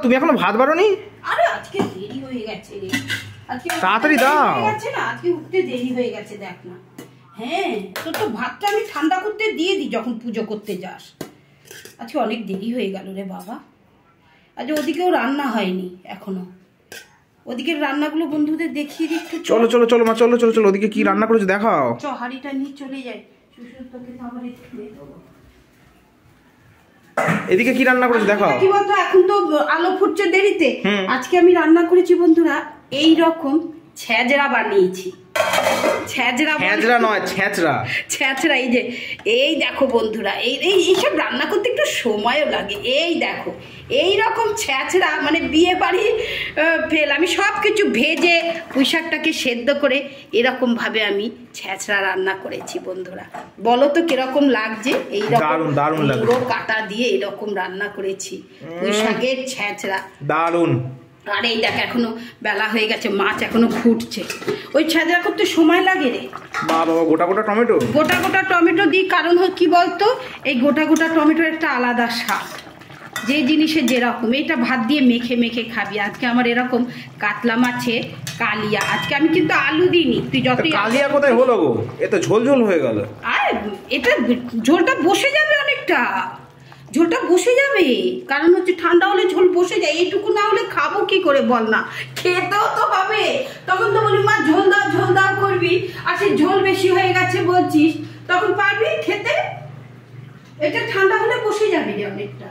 তুমি এখনো ভাত বারোনি? আরে আজকে দেরি হয়ে গেছে রে, আজকে তাড়াতাড়ি দাও। আজকে না, আজকে উঠতে দেরি হয়ে গেছে দেখ না। হ্যাঁ, তোর তো ভাতটা আমি ঠান্ডা করতে দিয়ে দিই যখন পুজো করতে যাস। আজকে অনেক দেরি হয়ে গেল রে বাবা। আজ ওদিকেও রান্না হয়নি এখনো, ওদিকের রান্নাগুলো বন্ধুদের দেখিয়ে দিই একটু। চলো চলো চলো মা, চলো চলো চলো, ওদিকে কি রান্না করেছো দেখাও। চ, হাঁড়িটা নিয়ে চলে যাই, শ্বশুর তোকে তো আবার একটু দিয়ে দেবো। এদিকে কি রান্না করেছো দেখাও। কি বলতো, এখন তো আলো ফুটছে দেরিতে। আজকে আমি রান্না করেছি বন্ধুরা এই রকম ছেঁচড়া বানিয়েছি। ছেঁচড়া নয়, ছেঁচড়া। ছেঁচড়া, এই যে এই দেখো বন্ধুরা, এইসব রান্না করতে একটু সময়ও লাগে। এই দেখো এই রকম ছেঁচড়া, মানে বিয়ে বাড়ি ফেল। আমি সব কিছু ভেজে পুঁই শাকটাকে সেদ্ধ করে এরকম ভাবে আমি ছেঁচড়া রান্না করেছি বন্ধুরা। বলো তো কিরকম লাগছে? এইরকম দারুণ লাগে, পুরো কাটা দিয়ে এরকম রান্না করেছি পুঁই শাকের ছেঁচড়া, দারুণ। আর এই দেখ এখনো বেলা হয়ে গেছে, মাছ এখনো ফুটছে। ওই ছেঁচড়া করতে সময় লাগে রে বাবা। গোটা গোটা টমেটো, গোটা গোটা টমেটো দিই, কারণ কি বলতো, এই গোটা গোটা টমেটোর একটা আলাদা স্বাদ, যে জিনিসের যেরকম। এইটা ভাত দিয়ে মেখে মেখে খাবি। আজকে আমার এরকম কাতলা মাছে কালিয়া, আজকে আমি কিন্তু আলু দিইনি। তুই যতই কালিয়া কোথায় হলো গো, এ তো ঝোল ঝোল হয়ে গেল। আর এটা ঝোলটা বসে যাবে অনেকটা, ঝোলটা বসে যাবে, কারণ হচ্ছে ঠান্ডা হলে ঝোল বসে যায়। এইটুকু না হলে খাবো কি করে বল না, খেতেও তো হবে। তখন তো বলি মা ঝোল দাও করবি, আর সেই ঝোল বেশি হয়ে গেছে বলছিস, তখন পারবি খেতে? এটা ঠান্ডা হলে বসে যাবে রে অনেকটা।